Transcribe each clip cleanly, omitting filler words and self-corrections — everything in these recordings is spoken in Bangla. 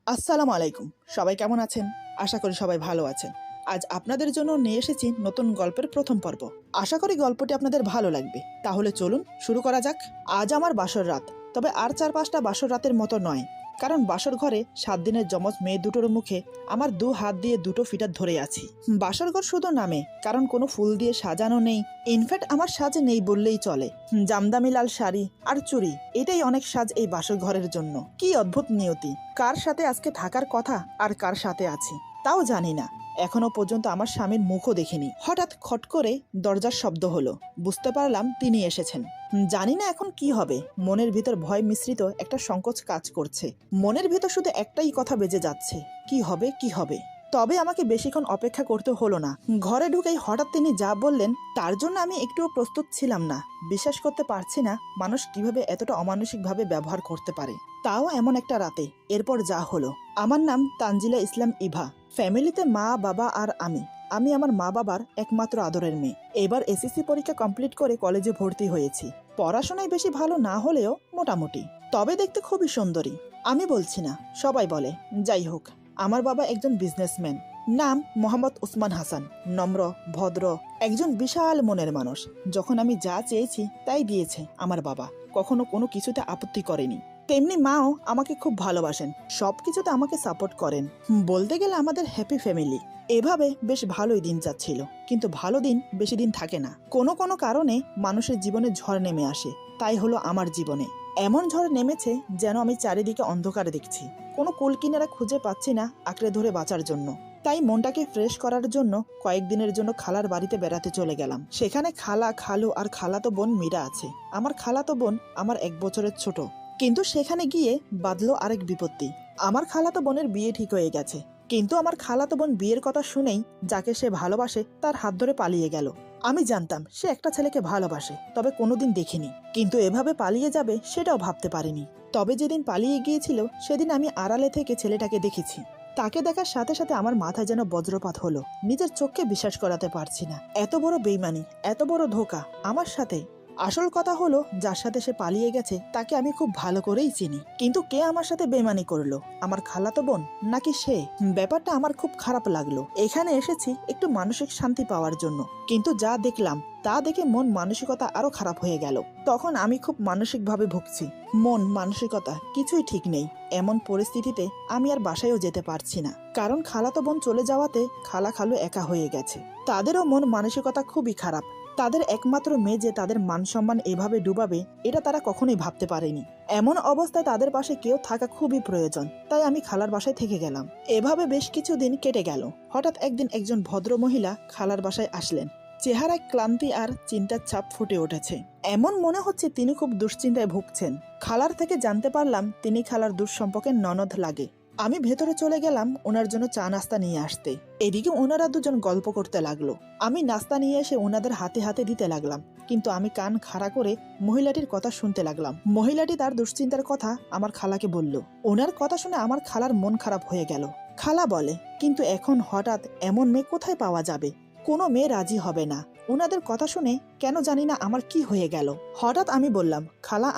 আসসালামু আলাইকুম। সবাই কেমন আছেন? আশা করি সবাই ভালো আছেন। আজ আপনাদের জন্য নিয়ে এসেছি নতুন গল্পের প্রথম পর্ব। আশা করি গল্পটি আপনাদের ভালো লাগবে। তাহলে চলুন শুরু করা যাক। আজ আমার বাসর রাত, তবে আর 4-5টা বাসর রাতের মতো নয়। কারণ বাসর ঘরে 7 দিনের যমজ মেয়ে দুটোর মুখে আমার 2 হাত দিয়ে দুটো ফিটার ধরে আছি। বাসর ঘর শুধু নামে, কারণ কোনো ফুল দিয়ে সাজানো নেই। ইনফ্যাক্ট আমার সাজে নেই বললেই চলে। জামদামি লাল শাড়ি আর চুড়ি, এটাই অনেক সাজ এই বাসর ঘরের জন্য। কি অদ্ভুত নিয়তি, কার সাথে আজকে থাকার কথা আর কার সাথে আছি তাও জানি না। এখনো পর্যন্ত আমার স্বামীর মুখও দেখিনি। হঠাৎ খট করে দরজার শব্দ হলো। বুঝতে পারলাম তিনি এসেছেন। জানি না এখন কি হবে। মনের ভিতর ভয় মিশ্রিত একটা সংকোচ কাজ করছে। মনের ভিতর শুধু একটাই কথা বেজে যাচ্ছে, কি হবে কি হবে। তবে আমাকে বেশিক্ষণ অপেক্ষা করতে হলো না। ঘরে ঢুকেই হঠাৎ তিনি যা বললেন তার জন্য আমি একটুও প্রস্তুত ছিলাম না। বিশ্বাস করতে পারছি না মানুষ কিভাবে এতটা অমানসিকভাবে ব্যবহার করতে পারে, তাও এমন একটা রাতে। এরপর যা হলো। আমার নাম তানজিলা ইসলাম ইভা। ফ্যামিলিতে মা বাবা আর আমি আমার মা বাবার একমাত্র আদরের মেয়ে। এবার এসএসসি পরীক্ষা কমপ্লিট করে কলেজে ভর্তি হয়েছি। পড়াশোনায় বেশি ভালো না হলেও মোটামুটি, তবে দেখতে খুবই সুন্দরী। আমি বলছি না, সবাই বলে। যাই হোক, আমার বাবা একজন বিজনেসম্যান। নাম মোহাম্মদ উসমান হাসান। নম্র, ভদ্র, একজন বিশাল মনের মানুষ। যখন আমি যা চেয়েছি তাই দিয়েছে আমার বাবা। কখনো কোনো কিছুতে আপত্তি করেনি। তেমনি মাও আমাকে খুব ভালোবাসেন, সবকিছুতে আমাকে সাপোর্ট করেন। বলতে গেলে আমাদের হ্যাপি ফ্যামিলি। এভাবে বেশ ভালোই দিন যাচ্ছিল। কিন্তু ভালো দিন বেশি দিন থাকে না। কোনো কোনো কারণে মানুষের জীবনে ঝড় নেমে আসে। তাই হলো আমার জীবনে। এমন ঝড় নেমেছে যেন আমি চারিদিকে অন্ধকারে দেখছি। কোনো কুলকিনারা খুঁজে পাচ্ছি না আঁকড়ে ধরে বাঁচার জন্য। তাই মনটাকে ফ্রেশ করার জন্য কয়েকদিনের জন্য খালার বাড়িতে বেড়াতে চলে গেলাম। সেখানে খালা, খালু আর খালাতো বোন মীরা আছে। আমার খালাতো বোন আমার 1 বছরের ছোট। কিন্তু সেখানে গিয়ে বাঁধলো আরেক বিপত্তি। আমার খালাতো বোনের বিয়ে ঠিক হয়ে গেছে। কিন্তু আমার খালাতো বোন বিয়ের কথা শুনেই যাকে সে ভালোবাসে তার হাত ধরে পালিয়ে গেল। আমি জানতাম সে একটা ছেলেকে ভালোবাসে, তবে কোনোদিন দেখিনি। কিন্তু এভাবে পালিয়ে যাবে সেটাও ভাবতে পারিনি। তবে যেদিন পালিয়ে গিয়েছিল সেদিন আমি আড়ালে থেকে ছেলেটাকে দেখেছি। তাকে দেখার সাথে সাথে আমার মাথায় যেন বজ্রপাত হলো। নিজের চোখকে বিশ্বাস করাতে পারছি না। এত বড় বেইমানি, এত বড় ধোঁকা আমার সাথে। আসল কথা হলো, যার সাথে সে পালিয়ে গেছে তাকে আমি খুব ভালো করেই চিনি। কিন্তু কে আমার সাথে বেইমানি করলো? আমার খালাতো বোন নাকি সে? ব্যাপারটা আমার খুব খারাপ লাগলো। এখানে এসেছি একটু মানসিক শান্তি পাওয়ার জন্য, কিন্তু যা দেখলাম তা দেখে মন মানসিকতা আরো খারাপ হয়ে গেল। তখন আমি খুব মানসিকভাবে ভুগছি। মন মানসিকতা কিছুই ঠিক নেই। এমন পরিস্থিতিতে আমি আর বাসায়ও যেতে পারছি না, কারণ খালাতো বোন চলে যাওয়াতে খালা খালু একা হয়ে গেছে। তাদেরও মন মানসিকতা খুবই খারাপ। তাদের একমাত্র মেয়ে যে তাদের মান সম্মান এভাবে ডুবাবে, এটা তারা কখনোই ভাবতে পারেনি। এমন অবস্থায় তাদের পাশে কেউ থাকা খুবই প্রয়োজন। তাই আমি খালার বাসায় থেকে গেলাম। এভাবে বেশ কিছুদিন কেটে গেল। হঠাৎ একদিন একজন ভদ্র মহিলা খালার বাসায় আসলেন। চেহারায় ক্লান্তি আর চিন্তার ছাপ ফুটে উঠেছে। এমন মনে হচ্ছে তিনি খুব দুশ্চিন্তায় ভুগছেন। খালার থেকে জানতে পারলাম তিনি খালার দুঃসম্পর্কের ননদ লাগে। আমি ভেতরে চলে গেলাম ওনার জন্য চা নাস্তা নিয়ে আসতে। এদিকে ওনারা দুজন গল্প করতে লাগলো। আমি নাস্তা নিয়ে এসে ওনাদের হাতে হাতে দিতে লাগলাম। কিন্তু আমি কান খাড়া করে মহিলাটির কথা শুনতে লাগলাম। মহিলাটি তার দুশ্চিন্তার কথা আমার খালাকে বলল। ওনার কথা শুনে আমার খালার মন খারাপ হয়ে গেল। খালা বলে, কিন্তু এখন হঠাৎ এমন মেয়ে কোথায় পাওয়া যাবে? কোনো মেয়ে রাজি হবে না। ওনাদের কথা শুনে কেন জানি না আমার কি হয়ে গেল। হঠাৎ আমি বললাম, খালা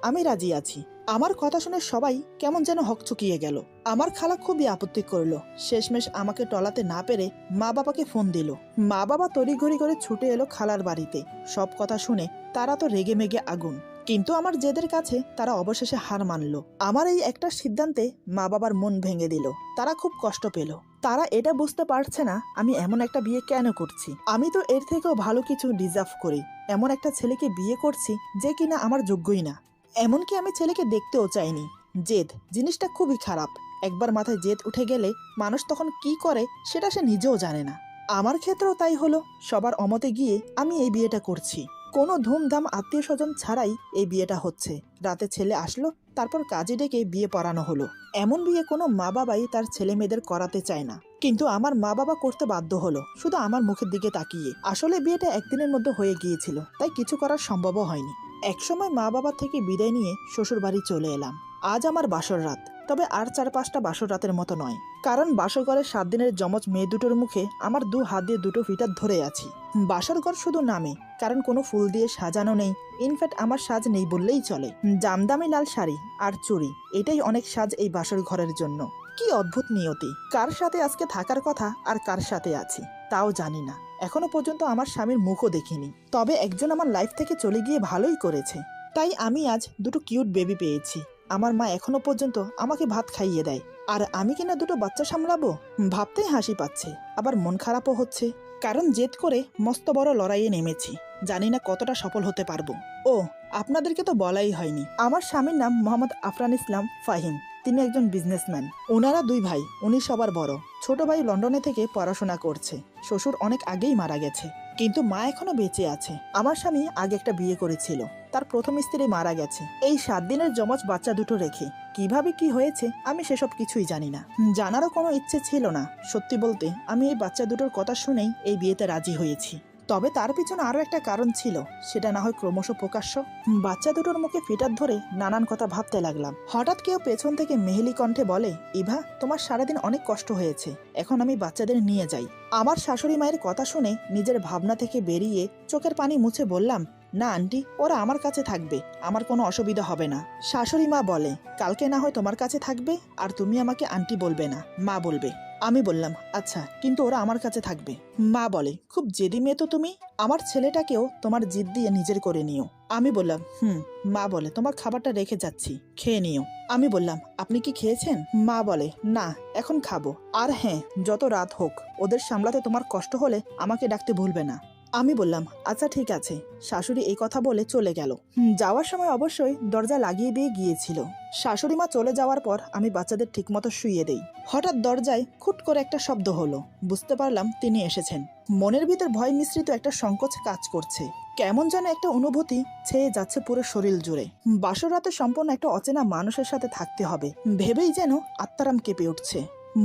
আমি রাজি আছি। আমার কথা শুনে সবাই কেমন যেন হকচকিয়ে গেল। আমার খালা খুবই আপত্তি করলো। শেষমেশ আমাকে টলাতে না পেরে মা বাবাকে ফোন দিল। মা বাবা তড়িঘড়ি করে ছুটে এলো খালার বাড়িতে। সব কথা শুনে তারা তো রেগে মেগে আগুন। কিন্তু আমার জেদের কাছে তারা অবশেষে হার মানলো। আমার এই একটা সিদ্ধান্তে মা বাবার মন ভেঙে দিল। তারা খুব কষ্ট পেল। তারা এটা বুঝতে পারছে না আমি এমন একটা বিয়ে কেন করছি। আমি তো এর থেকেও ভালো কিছু ডিজার্ভ করি। এমন একটা ছেলেকে বিয়ে করছি যে কিনা আমার যোগ্যই না। এমনকি আমি ছেলেকে দেখতেও চাইনি। জেদ জিনিসটা খুবই খারাপ। একবার মাথায় জেদ উঠে গেলে মানুষ তখন কি করে সেটা সে নিজেও জানে না। আমার ক্ষেত্রেও তাই হলো। সবার অমতে গিয়ে আমি এই বিয়েটা করছি। কোনো ধুমধাম আত্মীয় স্বজন ছাড়াই এই বিয়েটা হচ্ছে। রাতে ছেলে আসলো, তারপর কাজে ডেকে বিয়ে পড়ানো হলো। এমন বিয়ে কোনো মা বাবাই তার ছেলে মেয়েদের করাতে চায় না, কিন্তু আমার মা বাবা করতে বাধ্য হলো, শুধু আমার মুখের দিকে তাকিয়ে। আসলে বিয়েটা একদিনের মধ্যে হয়ে গিয়েছিল, তাই কিছু করার সম্ভবও হয়নি। একসময় মা বাবা থেকে বিদায় নিয়ে শ্বশুর বাড়ি চলে এলাম। আজ আমার বাসর রাত। তবে আর 4-5টা বাসর রাতের মতো নয়, কারণ বাসর ঘরের 7 দিনের যমজ মেয়ে দুটোর মুখে আমার 2 হাত দিয়ে দুটো ফিটার ধরে আছি। বাসর ঘর শুধু নামে, কারণ কোনো ফুল দিয়ে সাজানো নেই। ইনফ্যাক্ট আমার সাজ নেই বললেই চলে। জামদামি লাল শাড়ি আর চুড়ি, এটাই অনেক সাজ এই বাসর ঘরের জন্য। কি অদ্ভুত নিয়তি, কার সাথে আজকে থাকার কথা আর কার সাথে আছি তাও জানি না। এখনো পর্যন্ত আমার স্বামীর মুখও দেখিনি, তবে একজন আমার লাইফ থেকে চলে গিয়ে ভালোই করেছে। তাই আমি আজ দুটো কিউট বেবি পেয়েছি। আমার মা এখনো পর্যন্ত আমাকে ভাত খাইয়ে দেয়, আর আমি কিনা দুটো বাচ্চা সামলাবো। ভাবতেই হাসি পাচ্ছে, আবার মন খারাপও হচ্ছে, কারণ জেদ করে মস্ত বড় লড়াইয়ে নেমেছি। জানি না কতটা সফল হতে পারবো। ও, আপনাদেরকে তো বলাই হয়নি, আমার স্বামীর নাম মোহাম্মদ আফরান ইসলাম ফাহিম। তিনি একজন বিজনেসম্যান। ওনারা 2 ভাই, উনি সবার বড়। ছোট ভাই লন্ডনে থেকে পড়াশোনা করছে। শ্বশুর অনেক আগেই মারা গেছে, কিন্তু মা এখনো বেঁচে আছে। আমার স্বামী আগে একটা বিয়ে করেছিল, তার প্রথম স্ত্রী মারা গেছে এই 7 দিনের যমজ বাচ্চা দুটো রেখে। কিভাবে কি হয়েছে আমি সেসব কিছুই জানি না, জানারও কোনো ইচ্ছে ছিল না। সত্যি বলতে আমি এই বাচ্চা দুটোর কথা শুনেই এই বিয়েতে রাজি হয়েছি। তবে তার পিছনে আরো একটা কারণ ছিল, সেটা না হয় ক্রমশ প্রকাশ্য। বাচ্চা দুটোর মুখে ফিটার ধরে নানান কথা ভাবতে লাগলাম। হঠাৎ কেউ পেছন থেকে মেহেলি কণ্ঠে বলে, ইভা, তোমার সারাদিন অনেক কষ্ট হয়েছে, এখন আমি বাচ্চাদের নিয়ে যাই। আমার শাশুড়ি মায়ের কথা শুনে নিজের ভাবনা থেকে বেরিয়ে চোখের পানি মুছে বললাম, না আন্টি, ওরা আমার কাছে থাকবে, আমার কোনো অসুবিধা হবে না। শাশুড়ি মা বলে, কালকে না হয় তোমার কাছে থাকবে, আর তুমি আমাকে আন্টি বলবে না, মা বলবে। আমি বললাম, আচ্ছা, কিন্তু ওরা আমার কাছে থাকবে। মা বলে, খুব জেদি মেয়ে তো তুমি, আমার ছেলেটাকেও তোমার জিদ দিয়ে নিজের করে নিও। আমি বললাম, মা বলে, তোমার খাবারটা রেখে যাচ্ছি, খেয়ে নিও। আমি বললাম, আপনি কি খেয়েছেন? মা বলে, না, এখন খাবো। আর হ্যাঁ, যত রাত হোক, ওদের সামলাতে তোমার কষ্ট হলে আমাকে ডাকতে ভুলবে না। আমি বললাম, আচ্ছা ঠিক আছে। শাশুড়ি এই কথা বলে চলে গেল। যাওয়ার সময় অবশ্যই দরজা লাগিয়ে দিয়ে গিয়েছিল। শাশুড়ি মা চলে যাওয়ার পর আমি বাচ্চাদের ঠিকমতো শুইয়ে দেই। হঠাৎ দরজায় খুট করে একটা শব্দ হলো। বুঝতে পারলাম তিনি এসেছেন। মনের ভিতর ভয় মিশ্রিত একটা সংকোচ কাজ করছে। কেমন যেন একটা অনুভূতি ছেয়ে যাচ্ছে পুরো শরীর জুড়ে। বাসর রাতে সম্পূর্ণ একটা অচেনা মানুষের সাথে থাকতে হবে ভেবেই যেন আত্মারাম কেঁপে উঠছে।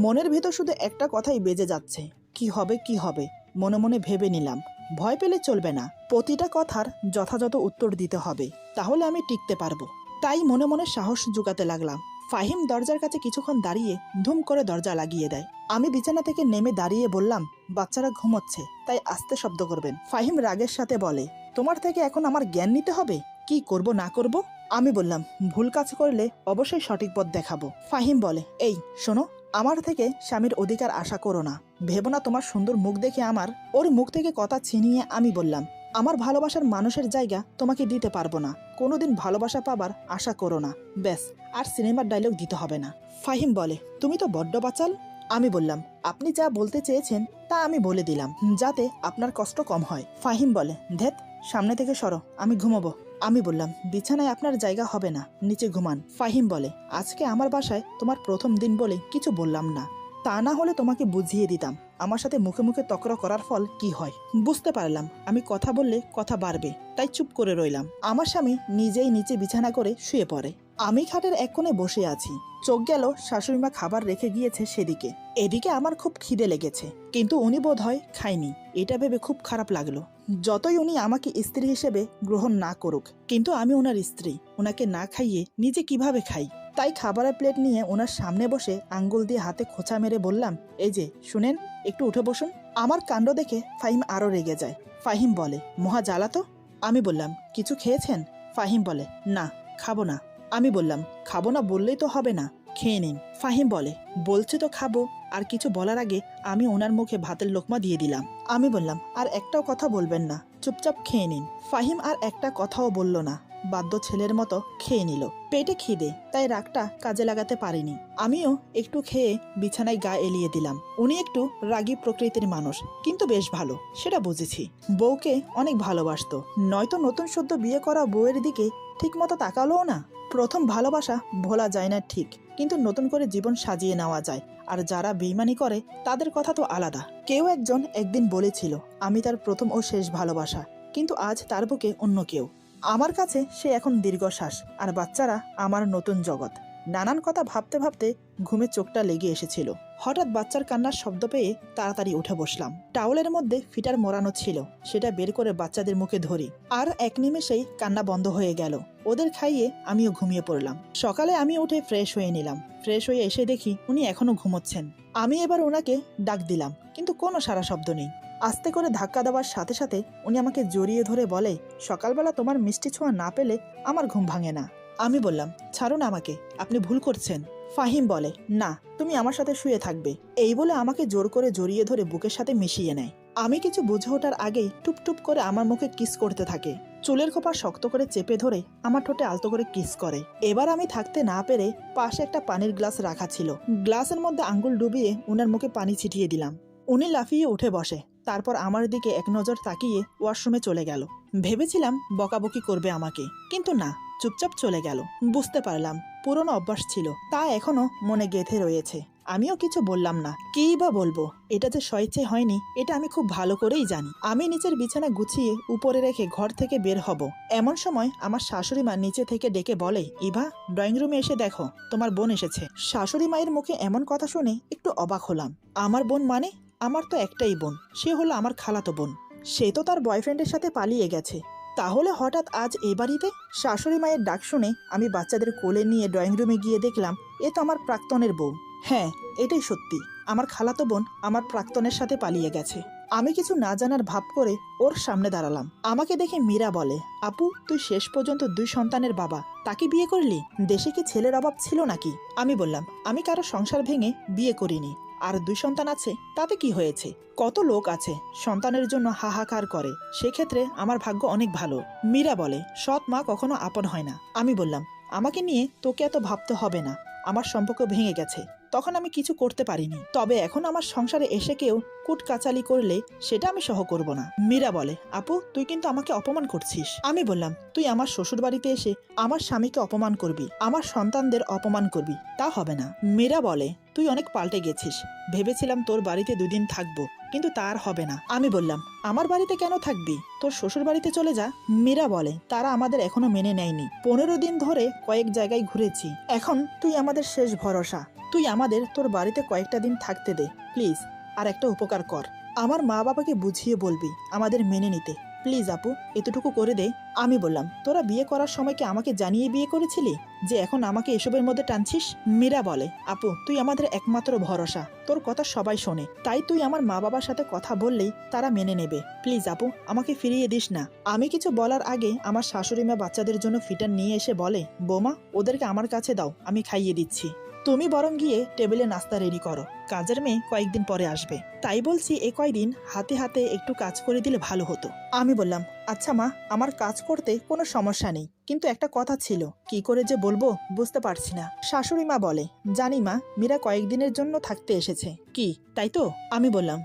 মনের ভিতর শুধু একটা কথাই বেজে যাচ্ছে, কি হবে কি হবে। মনে মনে ভেবে নিলাম, ভয় পেলে চলবে না, প্রতিটা কথার যথাযথ উত্তর দিতে হবে, তাহলে আমি টিকতে পারবো। তাই মনে মনে সাহস জোগাতে লাগলাম। ফাহিম দরজার কাছে কিছুক্ষণ দাঁড়িয়ে ধুম করে দরজা লাগিয়ে দেয়। আমি বিছানা থেকে নেমে দাঁড়িয়ে বললাম, বাচ্চারা ঘুমোচ্ছে, তাই আস্তে শব্দ করবেন। ফাহিম রাগের সাথে বলে, তোমার থেকে এখন আমার জ্ঞান নিতে হবে, কি করব না করব। আমি বললাম, ভুল কাজ করলে অবশ্যই সঠিক পথ দেখাবো। ফাহিম বলে, এই শোনো, আমার থেকে স্বামীর অধিকার আশা করো না। ভেবো না তোমার সুন্দর মুখ দেখে আমার। ওর মুখ থেকে কথা ছিনিয়ে আমি বললাম, আমার ভালোবাসার মানুষের জায়গা তোমাকে দিতে পারবো না, কোনোদিন ভালোবাসা পাবার আশা করো না। ব্যাস, আর সিনেমার ডায়লগ দিতে হবে না। ফাহিম বলে, তুমি তো বড্ড বাচাল। আমি বললাম, আপনি যা বলতে চেয়েছেন তা আমি বলে দিলাম, যাতে আপনার কষ্ট কম হয়। ফাহিম বলে, ধ্যাত, সামনে থেকে সরো, আমি ঘুমাবো। আমি বললাম, বিছানায় আপনার জায়গা হবে না, নিচে ঘুমান। ফাহিম বলে, আজকে আমার বাসায় তোমার প্রথম দিন বলে কিছু বললাম না, তা না হলে তোমাকে বুঝিয়ে দিতাম আমার সাথে মুখে মুখে তকরা করার ফল কি হয়। বুঝতে পারলাম আমি কথা বললে কথা বাড়বে, তাই চুপ করে রইলাম। আমার স্বামী নিজেই নিচে বিছানা করে শুয়ে পড়ে। আমি খাটের এক কোণে বসে আছি। চোখ গেল শাশুড়িমা খাবার রেখে গিয়েছে সেদিকে। এদিকে আমার খুব খিদে লেগেছে, কিন্তু উনি বোধ হয় খায়নি। এটা ভেবে খুব খারাপ লাগলো। যতই উনি আমাকে স্ত্রী হিসেবে গ্রহণ না করুক, কিন্তু আমি ওনার স্ত্রী, ওনাকে না খাইয়ে নিজে কিভাবে খাই। তাই খাবারের প্লেট নিয়ে ওনার সামনে বসে আঙ্গুল দিয়ে হাতে খোঁচা মেরে বললাম, এই যে শুনেন, একটু উঠে বসুন। আমার কাণ্ড দেখে ফাহিম আরো রেগে যায়। ফাহিম বলে, মহা জ্বালা তো। আমি বললাম, কিছু খেয়েছেন? ফাহিম বলে, না, খাবো না। আমি বললাম, খাবো না বললেই তো হবে না, খেয়ে নিন। ফাহিম বলে, বলছি তো খাবো। আর কিছু বলার আগে আমি ওনার মুখে ভাতের লোকমা দিয়ে দিলাম। আমি বললাম, আর একটাও কথা বলবেন না, চুপচাপ খেয়ে নিন। ফাহিম আর একটা কথাও বলল না, বাধ্য ছেলের মতো খেয়ে নিল। পেটে খিদে, তাই রাগটা কাজে লাগাতে পারিনি। আমিও একটু খেয়ে বিছানায় গা এলিয়ে দিলাম। উনি একটু রাগী প্রকৃতির মানুষ, কিন্তু বেশ ভালো, সেটা বুঝেছি। বউকে অনেক ভালোবাসতো, নয়তো নতুন সদ্য বিয়ে করা বউয়ের দিকে ঠিক মতো তাকালোও না। প্রথম ভালোবাসা ভোলা যায় না ঠিক, কিন্তু নতুন করে জীবন সাজিয়ে নেওয়া যায়। আর যারা বেইমানি করে তাদের কথা তো আলাদা। কেউ একজন একদিন বলেছিল আমি তার প্রথম ও শেষ ভালোবাসা, কিন্তু আজ তার বুকে অন্য কেউ। আমার কাছে সে এখন দীর্ঘশ্বাস, আর বাচ্চারা আমার নতুন জগৎ। নানান কথা ভাবতে ভাবতে ঘুমে চোখটা লেগে এসেছিল। হঠাৎ বাচ্চার কান্নার শব্দ পেয়ে তাড়াতাড়ি উঠে বসলাম। টাওয়ালের মধ্যে ফিটার মোড়ানো ছিল, সেটা বের করে বাচ্চাদের মুখে ধরি, আর এক নিমেষেই কান্না বন্ধ হয়ে গেল। ওদের খাইয়ে আমিও ঘুমিয়ে পড়লাম। সকালে আমি উঠে ফ্রেশ হয়ে নিলাম। ফ্রেশ হয়ে এসে দেখি উনি এখনো ঘুমোচ্ছেন। আমি এবার ওনাকে ডাক দিলাম, কিন্তু কোনো সারা শব্দ নেই। আস্তে করে ধাক্কা দেওয়ার সাথে সাথে উনি আমাকে জড়িয়ে ধরে বলে, সকালবেলা তোমার মিষ্টি ছোঁয়া না পেলে আমার ঘুম ভাঙে না। আমি বললাম, ছাড়ুন আমাকে, আপনি ভুল করছেন। ফাহিম বলে, না, তুমি আমার সাথে শুয়ে থাকবে। এই বলে আমাকে জোর করে জড়িয়ে ধরে বুকের সাথে মিশিয়ে নেয়। আমি কিছু বুঝে ওঠার আগেই টুপটুপ করে আমার মুখে কিস করতে থাকে। চুলের খোপা শক্ত করে চেপে ধরে আমার ঠোঁটে আলতো করে কিস করে। এবার আমি থাকতে না পেরে পাশে একটা পানির গ্লাস রাখা ছিল, গ্লাসের মধ্যে আঙ্গুল ডুবিয়ে উনার মুখে পানি ছিটিয়ে দিলাম। উনি লাফিয়ে উঠে বসে, তারপর আমার দিকে এক নজর তাকিয়ে ওয়াশরুমে চলে গেল। ভেবেছিলাম বকাবকি করবে আমাকে, কিন্তু না, চুপচাপ চলে গেল। বুঝতে পারলাম পুরনো অভ্যাস ছিল, তা এখনো মনে গেঁথে রয়েছে। আমিও কিছু বললাম না, কিই বা বলবো। এটা যে স্বেচ্ছায় হয়নি এটা আমি খুব ভালো করেই জানি। আমি নিচের বিছানা গুছিয়ে উপরে রেখে ঘর থেকে বের হব, এমন সময় আমার শাশুড়ি মা নিচে থেকে ডেকে বলে, ইভা, ড্রয়িং রুমে এসে দেখো, তোমার বোন এসেছে। শাশুড়ি মায়ের মুখে এমন কথা শুনে একটু অবাক হলাম। আমার বোন মানে? আমার তো একটাই বোন, সে হলো আমার খালাতো বোন। সে তো তার বয়ফ্রেন্ডের সাথে পালিয়ে গেছে। তাহলে হঠাৎ আজ এ বাড়িতে? শাশুড়ি মায়ের ডাক শুনে আমি বাচ্চাদের কোলে নিয়ে ড্রয়িং রুমে গিয়ে দেখলাম এ তো আমার প্রাক্তনের বউ। হ্যাঁ, এটাই সত্যি, আমার খালাতো বোন আমার প্রাক্তনের সাথে পালিয়ে গেছে। আমি কিছু না জানার ভাব করে ওর সামনে দাঁড়ালাম। আমাকে দেখে মীরা বলে, আপু, তুই শেষ পর্যন্ত 2 সন্তানের বাবা, তাকে বিয়ে করলি? দেশে কি ছেলের অভাব ছিল নাকি? আমি বললাম, আমি কারো সংসার ভেঙে বিয়ে করিনি। আর 2 সন্তান আছে, তাতে কি হয়েছে? কত লোক আছে সন্তানের জন্য হাহাকার করে, সেক্ষেত্রে আমার ভাগ্য অনেক ভালো। মীরা বলে, সৎ মা কখনো আপন হয় না। আমি বললাম, আমাকে নিয়ে তোকে এত ভাবতে হবে না, আমার সম্পর্ক ভেঙে গেছে, তখন আমি কিছু করতে পারিনি। তবে এখন আমার সংসারে এসে কেউ কুটকাচালি করলে সেটা আমি সহ করব না। মীরা বলে, আপু, তুই কিন্তু আমাকে অপমান করছিস। আমি বললাম, তুই আমার শ্বশুর বাড়িতে এসে আমার স্বামীকে অপমান করবি, আমার সন্তানদের অপমান করবি, তা হবে না। মীরা বলে, তুই অনেক পাল্টে গেছিস, ভেবেছিলাম তোর বাড়িতে 2 দিন থাকবো, কিন্তু তার হবে না। আমি বললাম, আমার বাড়িতে কেন থাকবি, তোর শ্বশুর বাড়িতে চলে যা। মীরা বলে, তারা আমাদের এখনো মেনে নেয়নি। 15 দিন ধরে কয়েক জায়গায় ঘুরেছি, এখন তুই আমাদের শেষ ভরসা। তুই আমাদের তোর বাড়িতে কয়েকটা দিন থাকতে দে প্লিজ, আর একটা উপকার কর, আমার মা বাবাকে বুঝিয়ে বলবি আমাদের মেনে নিতে, প্লিজ আপু, এতটুকু করে দে। আমি বললাম, তোরা বিয়ে করার সময় কি আমাকে জানিয়ে বিয়ে করেছিলি যে এখন আমাকে এসবের মধ্যে টানছিস? মীরা বলে, আপু, তুই আমাদের একমাত্র ভরসা, তোর কথা সবাই শোনে, তাই তুই আমার মা বাবার সাথে কথা বললেই তারা মেনে নেবে, প্লিজ আপু, আমাকে ফিরিয়ে দিস না। আমি কিছু বলার আগে আমার শাশুড়ি মা বাচ্চাদের জন্য ফিটার নিয়ে এসে বলে, বৌমা, ওদেরকে আমার কাছে দাও, আমি খাইয়ে দিচ্ছি। তুমি বরং গিয়ে টেবিলে নাস্তা রেডি করো, কাজের মেয়ে কয়েকদিন পরে আসবে, তাই বলছি এ কয়দিন হাতে হাতে একটু কাজ করে দিলে ভালো হতো। আমি বললাম, আচ্ছা মা, আমার কাজ করতে কোনো সমস্যা নেই, কিন্তু একটা কথা ছিল, কি করে যে বলবো বুঝতে পারছি না। শাশুড়ি মা বলে, জানি মা, মীরা কয়েকদিনের জন্য থাকতে এসেছে। কি, তাই তো? আমি বললাম,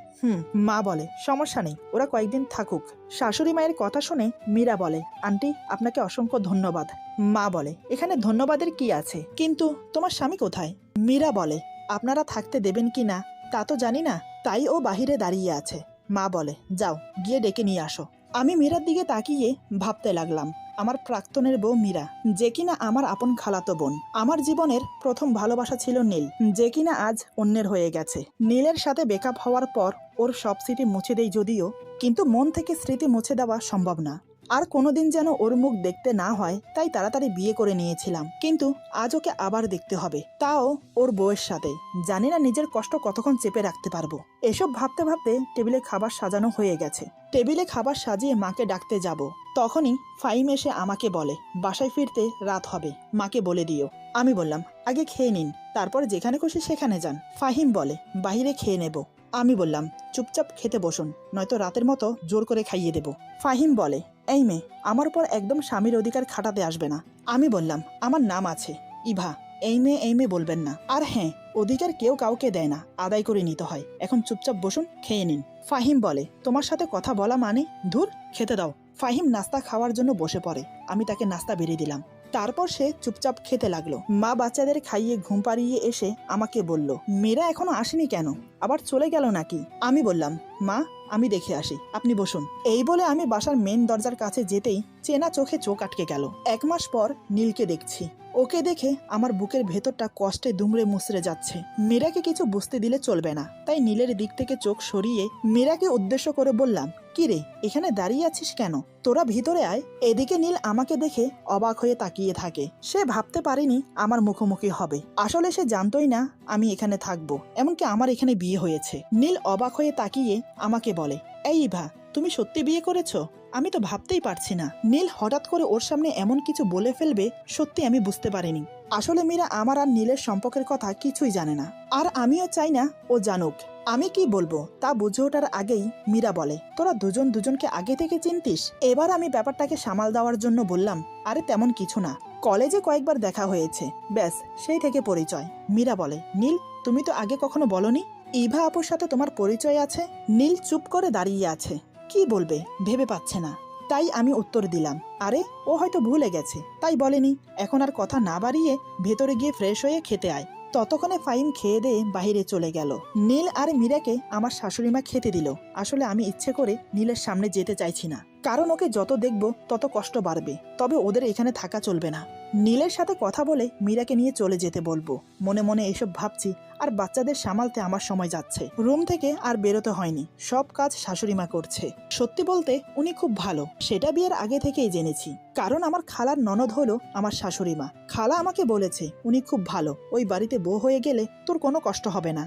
মা বলে, সমস্যা নেই, ওরা কয়েকদিন থাকুক। শাশুড়ি মায়ের কথা শুনে মীরা বলে, আন্টি, আপনাকে অসংখ্য ধন্যবাদ। মা বলে, এখানে ধন্যবাদের কি আছে, কিন্তু তোমার স্বামী কোথায়? মীরা বলে, আপনারা থাকতে দেবেন কি না তা তো জানি না, তাই ও বাহিরে দাঁড়িয়ে আছে। মা বলে, যাও গিয়ে ডেকে নিয়ে আসো। আমি মীরার দিকে তাকিয়ে ভাবতে লাগলাম, আমার প্রাক্তনের বউ মীরা, যে কিনা আমার আপন খালাতো বোন। আমার জীবনের প্রথম ভালোবাসা ছিল নীল, যে কিনা আজ অন্যের হয়ে গেছে। নীলের সাথে ব্রেকআপ হওয়ার পর ওর সব স্মৃতি মুছে দেই যদিও, কিন্তু মন থেকে স্মৃতি মুছে দেওয়া সম্ভব না। আর কোনোদিন যেন ওর মুখ দেখতে না হয়, তাই তাড়াতাড়ি বিয়ে করে নিয়েছিলাম, কিন্তু আজ ওকে আবার দেখতে হবে, তাও ওর বউয়ের সাথে। জানি না নিজের কষ্ট কতক্ষণ চেপে রাখতে পারবো। এসব ভাবতে ভাবতে টেবিলে খাবার সাজানো হয়ে গেছে। টেবিলে খাবার সাজিয়ে মাকে ডাকতে যাব, তখনই ফাইম এসে আমাকে বলে, বাসায় ফিরতে রাত হবে, মাকে বলে দিও। আমি বললাম, আগে খেয়ে নিন, তারপর যেখানে খুশি সেখানে যান। ফাহিম বলে, বাহিরে খেয়ে নেব। আমি বললাম, চুপচাপ খেতে বসুন, নয়তো রাতের মতো জোর করে খাইয়ে দেব। ফাহিম বলে, এই মেয়ে, আমার উপর একদম স্বামীর অধিকার খাটাতে আসবে না। আমি বললাম, আমার নাম আছে ইভা, এই মেয়ে বলবেন না। আর হ্যাঁ, অধিকার কেউ কাউকে দেয় না, আদায় করে নিতে হয়। এখন চুপচাপ বসুন, খেয়ে নিন। ফাহিম বলে, তোমার সাথে কথা বলা মানে? ধুর, খেতে দাও। ফাহিম নাস্তা খাওয়ার জন্য বসে পড়ে, আমি তাকে নাস্তা বেরিয়ে দিলাম। তারপর সে চুপচাপ খেতে লাগলো। মা বাচ্চাদের খাইয়ে ঘুম পাড়িয়ে এসে আমাকে বলল, মেয়েরা এখনো আসেনি কেন, আবার চলে গেল নাকি? আমি বললাম, মা, আমি দেখে আসি, আপনি বসুন। এই বলে আমি বাসার মেন দরজার কাছে যেতেই চেনা চোখে চোখ আটকে গেল। 1 মাস পর নীলকে দেখছি। ওকে দেখে আমার বুকের ভেতরটা কষ্টে দুমড়ে মুচড়ে যাচ্ছে। মীরাকে কিছু বুঝতে দিলে চলবে না, তাই নীলের দিক থেকে চোখ সরিয়ে মীরাকে উদ্দেশ্য করে বললাম, কি রে, এখানে দাঁড়িয়ে আছিস কেন? তোরা ভিতরে আয়। এদিকে নীল আমাকে দেখে অবাক হয়ে তাকিয়ে থাকে। সে ভাবতে পারেনি আমার মুখোমুখি হবে। আসলে সে জানতোই না আমি এখানে থাকবো, এমনকি আমার এখানে বিয়ে হয়েছে। নীল অবাক হয়ে তাকিয়ে আমাকে বলে, এই ইভা, তুমি সত্যি বিয়ে করেছো? আমি তো ভাবতেই পারছি না। নীল হঠাৎ করে ওর সামনে এমন কিছু বলে ফেলবে সত্যি আমি বুঝতে পারিনি। আসলে মীরা আমার আর নীলের সম্পর্কের কথা কিছুই জানে না, আর আমিও চাই না ও জানুক। আমি কি বলবো তা বুঝে ওঠার আগেই মীরা বলে, তোরা দুজন দুজনকে আগে থেকে চিনতিস? এবার আমি ব্যাপারটাকে সামাল দেওয়ার জন্য বললাম, আরে তেমন কিছু না, কলেজে কয়েকবার দেখা হয়েছে, ব্যাস সেই থেকে পরিচয়। মীরা বলে, নীল, তুমি তো আগে কখনো বলনি ইভা আপুর সাথে তোমার পরিচয় আছে? নীল চুপ করে দাঁড়িয়ে আছে, কি বলবে ভেবে পাচ্ছে না। তাই আমি উত্তর দিলাম, আরে ও হয়তো ভুলে গেছে, তাই বলেনি। এখন আর কথা না বাড়িয়ে ভেতরে গিয়ে ফ্রেশ হয়ে খেতে আয়। ততক্ষণে ফাহিম খেয়ে দিয়ে বাহিরে চলে গেল। নীল আর মীরাকে আমার শাশুড়িমা খেতে দিল। আসলে আমি ইচ্ছে করে নীলের সামনে যেতে চাইছি না, কারণ ওকে যত দেখব তত কষ্ট বাড়বে। তবে ওদের এখানে থাকা চলবে না। নীলের সাথে কথা বলে মীরাকে নিয়ে চলে যেতে বলবো। মনে মনে এসব ভাবছি, আর বাচ্চাদের সামালতে আমার সময় যাচ্ছে। রুম থেকে আর বেরোতে হয়নি, সব কাজ শাশুড়িমা করছে। সত্যি বলতে উনি খুব ভালো, সেটা বিয়ের আগে থেকেই জেনেছি। কারণ আমার খালার ননদ হলো আমার শাশুড়িমা। খালা আমাকে বলেছে উনি খুব ভালো, ওই বাড়িতে বউ হয়ে গেলে তোর কোনো কষ্ট হবে না।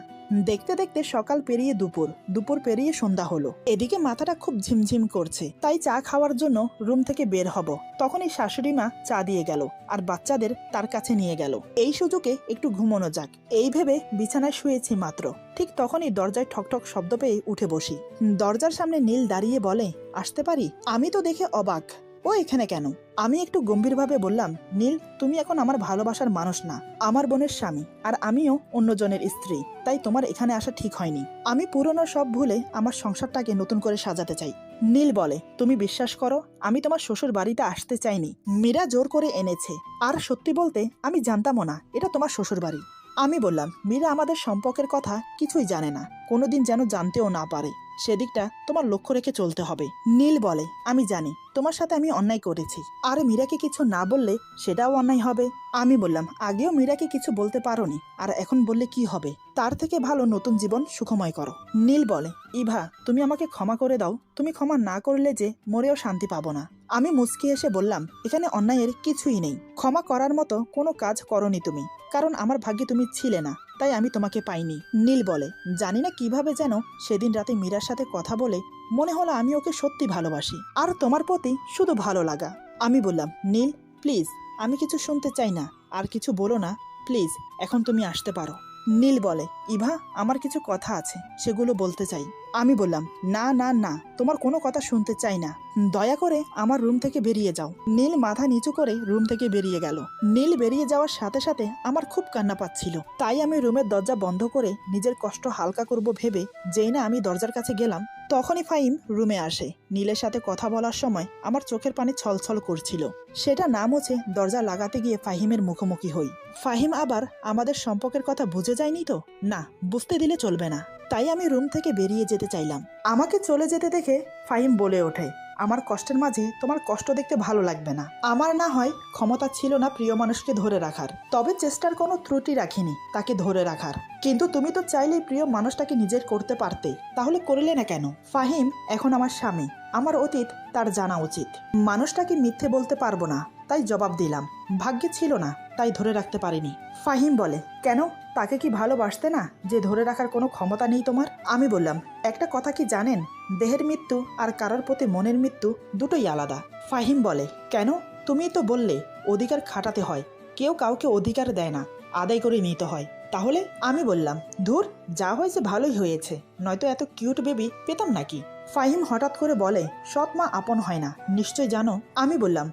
দেখতে দেখতে সকাল পেরিয়ে দুপুর, দুপুর পেরিয়ে সন্ধ্যা হলো। এদিকে মাথাটা খুব ঝিমঝিম করছে, তাই চা খাওয়ার জন্য রুম থেকে বের হব। তখনই শাশুড়ি মা চা দিয়ে গেল আর বাচ্চাদের তার কাছে নিয়ে গেল। এই সুযোগে একটু ঘুমানো যাক, এই ভেবে বিছানায় শুয়েছি মাত্র, ঠিক তখনই দরজায় ঠকঠক শব্দ পেয়ে উঠে বসি। দরজার সামনে নীল দাঁড়িয়ে বলে, আসতে পারি? আমি তো দেখে অবাক, ও এখানে কেন? আমি একটু গম্ভীরভাবে বললাম, নীল, তুমি এখন আমার ভালোবাসার মানুষ না, আমার বোনের স্বামী, আর আমিও অন্যজনের স্ত্রী, তাই তোমার এখানে আসা ঠিক হয়নি। আমি পুরনো সব ভুলে আমার সংসারটাকে নতুন করে সাজাতে চাই। নীল বলে, তুমি বিশ্বাস করো, আমি তোমার শ্বশুর বাড়িতে আসতে চাইনি, মীরা জোর করে এনেছে। আর সত্যি বলতে আমি জানতামও না এটা তোমার শ্বশুর বাড়ি। আমি বললাম, মীরা আমাদের সম্পর্কের কথা কিছুই জানে না, কোনোদিন যেন জানতেও না পারে, সেদিকটা তোমার লক্ষ্য রেখে চলতে হবে। নীল বলে, আমি জানি তোমার সাথে আমি অন্যায় করেছি, আর মীরাকে কিছু না বললে সেটাও অন্যায় হবে। আমি বললাম, আগেও মীরাকে কিছু বলতে পারোনি, আর এখন বললে কি হবে? তার থেকে ভালো নতুন জীবন সুখময় করো। নীল বলে, ইভা, তুমি আমাকে ক্ষমা করে দাও, তুমি ক্ষমা না করলে যে মরেও শান্তি পাবো না। আমি মুচকি এসে বললাম, এখানে অন্যায়ের কিছুই নেই, ক্ষমা করার মতো কোনো কাজ করনি তুমি, কারণ আমার ভাগ্যে তুমি ছিলে না, তাই আমি তোমাকে পাইনি। নীল বলে, জানি না কিভাবে যেন সেদিন রাতে মীরার সাথে কথা বলে মনে হলো আমি ওকে সত্যি ভালোবাসি, আর তোমার প্রতি শুধু ভালো লাগা। আমি বললাম, নীল প্লিজ, আমি কিছু শুনতে চাই না, আর কিছু বলো না প্লিজ, এখন তুমি আসতে পারো। নীল বলে, ইভা, আমার কিছু কথা আছে, সেগুলো বলতে চাই। আমি বললাম, না না না, তোমার কোনো কথা শুনতে চাই না, দয়া করে আমার রুম থেকে বেরিয়ে যাও। নীল মাথা নিচু করে রুম থেকে বেরিয়ে গেল। নীল বেরিয়ে যাওয়ার সাথে সাথে আমার খুব কান্না পাচ্ছিল, তাই আমি রুমের দরজা বন্ধ করে নিজের কষ্ট হালকা করব ভেবে যেই না আমি দরজার কাছে গেলাম, তখনই ফাহিম রুমে আসে। নীলের সাথে কথা বলার সময় আমার চোখের পানি ছলছল করছিল, সেটা না মুছে দরজা লাগাতে গিয়ে ফাহিমের মুখোমুখি হই। ফাহিম আবার আমাদের সম্পর্কের কথা বুঝে যায়নি তো? না, বুঝতে দিলে চলবে না, তাই আমি রুম থেকে বেরিয়ে যেতে চাইলাম। আমাকে চলে যেতে দেখে ফাহিম বলে ওঠে, আমার কষ্টের মাঝে তোমার কষ্ট দেখতে ভালো লাগবে না। আমার না হয় ক্ষমতা ছিল না প্রিয় মানুষকে ধরে রাখার, তবে চেষ্টার কোনো ত্রুটি রাখিনি তাকে ধরে রাখার, কিন্তু তুমি তো চাইলেই প্রিয় মানুষটাকে নিজের করতে পারতে, তাহলে করলে না কেন? ফাহিম এখন আমার স্বামী, আমার অতীত তার জানা উচিত। মানুষটাকে মিথ্যে বলতে পারবো না, তাই জবাব দিলাম, ভাগ্যে ছিল না তাই ধরে রাখতে পারিনি। ফাহিম বলে, কেন, তাকে কি ভালোবাসতে না যে ধরে রাখার কোনো ক্ষমতা নেই তোমার? আমি বললাম, একটা কথা কি জানেন, দেহের মৃত্যু আর কারোর প্রতি মনের মৃত্যু দুটোই আলাদা। ফাহিম বলে, কেন? তুমিই তো বললে অধিকার খাটাতে হয়, কেউ কাউকে অধিকার দেয় না, আদায় করে নিতে হয়। তাহলে? আমি বললাম, ধুর, যা হয়েছে ভালোই হয়েছে, নয়তো এত কিউট বেবি পেতাম নাকি। ফাহিম হঠাৎ করে বলে, সৎ মা আপন হয় না, নিশ্চয় জানো। আমি বললাম,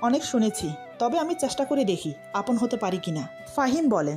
অনেক শুনেছি, তবে আমি চেষ্টা করে দেখি আপন হতে পারি কিনা। ফাহিম বলে,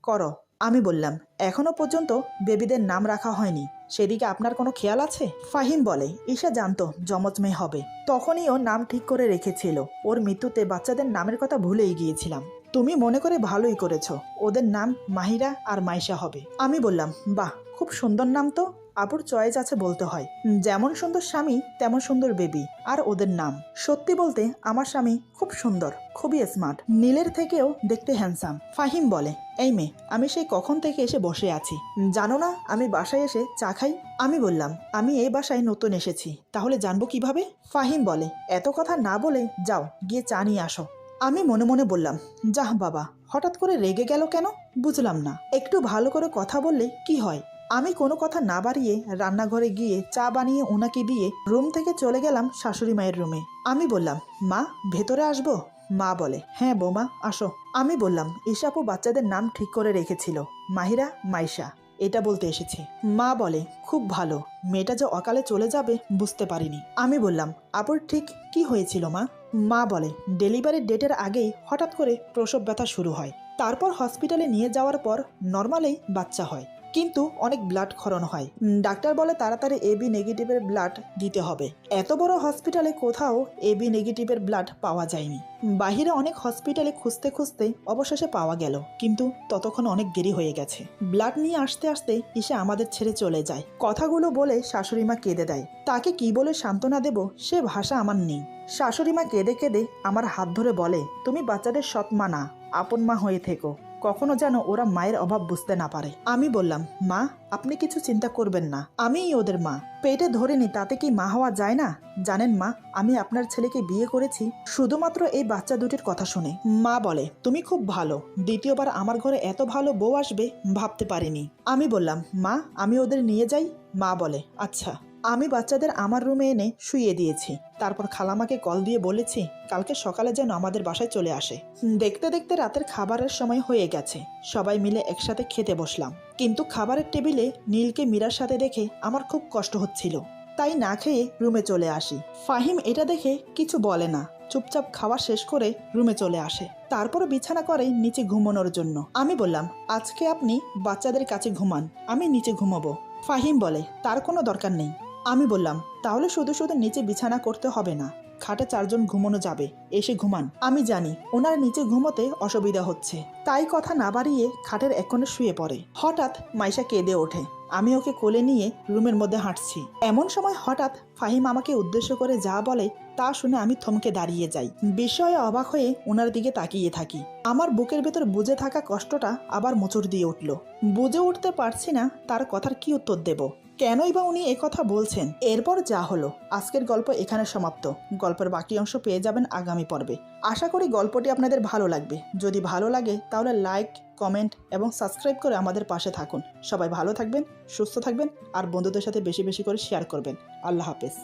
করো। আমি বললাম, এখনো পর্যন্ত বেবিদের নাম রাখা হয়নি, সেদিকে আপনার কোনো খেয়াল আছে? ফাহিম বলে, ঈশা জানতো যমজ মেয়ে হবে, তখনই ও নাম ঠিক করে রেখেছিল, ওর মৃত্যুতে বাচ্চাদের নামের কথা ভুলেই গিয়েছিলাম। তুমি মনে করে ভালোই করেছো, ওদের নাম মাহিরা আর মাইশা হবে। আমি বললাম, বাহ, খুব সুন্দর নাম তো। আপুর চয়েস আছে বলতে হয়। যেমন সুন্দর স্বামী তেমন সুন্দর বেবি আর ওদের নাম। সত্যি বলতে আমার স্বামী খুব সুন্দর, খুবই স্মার্ট, নীলের থেকেও দেখতে হ্যান্ডসাম। ফাহিম বলে, এই মেয়ে, আমি সেই কখন থেকে এসে বসে আছি, জানো না আমি বাসায় এসে চা খাই? আমি বললাম, আমি এই বাসায় নতুন এসেছি, তাহলে জানবো কিভাবে? ফাহিম বলে, এত কথা না বলে যাও গিয়ে চা নিয়ে আসো। আমি মনে মনে বললাম, যাহ বাবা, হঠাৎ করে রেগে গেল কেন? বুঝলাম না। একটু ভালো করে কথা বললে কি হয়? আমি কোনো কথা না বাড়িয়ে রান্নাঘরে গিয়ে চা বানিয়ে ওনাকে দিয়ে রুম থেকে চলে গেলাম শাশুড়ি মায়ের রুমে। আমি বললাম, মা ভেতরে আসবো? মা বলে, হ্যাঁ বৌমা আসো। আমি বললাম, ঈশাপু বাচ্চাদের নাম ঠিক করে রেখেছিল, মাহিরা, মাইশা, এটা বলতে এসেছি। মা বলে, খুব ভালো, মেয়েটা যে অকালে চলে যাবে বুঝতে পারিনি। আমি বললাম, আপুর ঠিক কি হয়েছিল মা? মা বলে, ডেলিভারির ডেটের আগেই হঠাৎ করে প্রসব ব্যথা শুরু হয়, তারপর হসপিটালে নিয়ে যাওয়ার পর নর্মালেই বাচ্চা হয়, কিন্তু অনেক ব্লাড ক্ষরণ হয়। ডাক্তার বলে তাড়াতাড়ি এবি নেগেটিভের ব্লাড দিতে হবে। এত বড় হসপিটালে কোথাও এবি নেগেটিভের ব্লাড পাওয়া যায়নি। বাহিরে অনেক হসপিটালে খুঁজতে খুঁজতে অবশেষে পাওয়া গেল, কিন্তু ততক্ষণ অনেক দেরি হয়ে গেছে। ব্লাড নিয়ে আসতে আসতে এসে আমাদের ছেড়ে চলে যায়। কথাগুলো বলে শাশুড়িমা কেঁদে দেয়। তাকে কি বলে সান্ত্বনা দেব সে ভাষা আমার নেই। শাশুড়িমা কেঁদে কেঁদে আমার হাত ধরে বলে, তুমি বাচ্চাদের সৎ মা না, আপন মা হয়ে থেকো, কখনো যেন ওরা মায়ের অভাব বুঝতে না পারে। আমি বললাম, মা আপনি কিছু চিন্তা করবেন না, আমিই ওদের মা, পেটে ধরিনি তাতে কি মা হওয়া যায় না? জানেন মা, আমি আপনার ছেলেকে বিয়ে করেছি শুধুমাত্র এই বাচ্চা দুটির কথা শুনে। মা বলে, তুমি খুব ভালো, দ্বিতীয়বার আমার ঘরে এত ভালো বউ আসবে ভাবতে পারিনি। আমি বললাম, মা আমি ওদের নিয়ে যাই? মা বলে, আচ্ছা। আমি বাচ্চাদের আমার রুমে এনে শুইয়ে দিয়েছি, তারপর খালামাকে কল দিয়ে বলেছি কালকে সকালে যেন আমাদের বাসায় চলে আসে। দেখতে দেখতে রাতের খাবারের সময় হয়ে গেছে, সবাই মিলে একসাথে খেতে বসলাম, কিন্তু খাবারের টেবিলে নীলকে মীরার সাথে দেখে আমার খুব কষ্ট হচ্ছিল, তাই না খেয়ে রুমে চলে আসি। ফাহিম এটা দেখে কিছু বলে না, চুপচাপ খাওয়া শেষ করে রুমে চলে আসে, তারপর বিছানা করে নিচে ঘুমানোর জন্য। আমি বললাম, আজকে আপনি বাচ্চাদের কাছে ঘুমান, আমি নিচে ঘুমাবো। ফাহিম বলে, তার কোনো দরকার নেই। আমি বললাম, তাহলে শুধু শুধু নিচে বিছানা করতে হবে না, খাটে 4 জন ঘুমানো যাবে, এসে ঘুমান। আমি জানি ওনার নিচে ঘুমোতে অসুবিধা হচ্ছে, তাই কথা না বাড়িয়ে খাটের এক কোণে শুয়ে পড়ে। হঠাৎ মাইশা কেঁদে ওঠে, আমি ওকে কোলে নিয়ে রুমের মধ্যে হাঁটছি, এমন সময় হঠাৎ ফাহিম আমাকে উদ্দেশ্য করে যা বলে তা শুনে আমি থমকে দাঁড়িয়ে যাই, বিস্ময়ে অবাক হয়ে ওনার দিকে তাকিয়ে থাকি। আমার বুকের ভেতর বুঝে থাকা কষ্টটা আবার মোচড় দিয়ে উঠল। বুঝে উঠতে পারছি না তার কথার কি উত্তর দেব, কেনই বা উনি একথা বলছেন। এরপর যা হলো, আজকের গল্প এখানে সমাপ্ত। গল্পের বাকি অংশ পেয়ে যাবেন আগামী পর্বে। আশা করি গল্পটি আপনাদের ভালো লাগবে। যদি ভালো লাগে তাহলে লাইক, কমেন্ট এবং সাবস্ক্রাইব করে আমাদের পাশে থাকুন। সবাই ভালো থাকবেন, সুস্থ থাকবেন আর বন্ধুদের সাথে বেশি বেশি করে শেয়ার করবেন। আল্লাহ হাফেজ।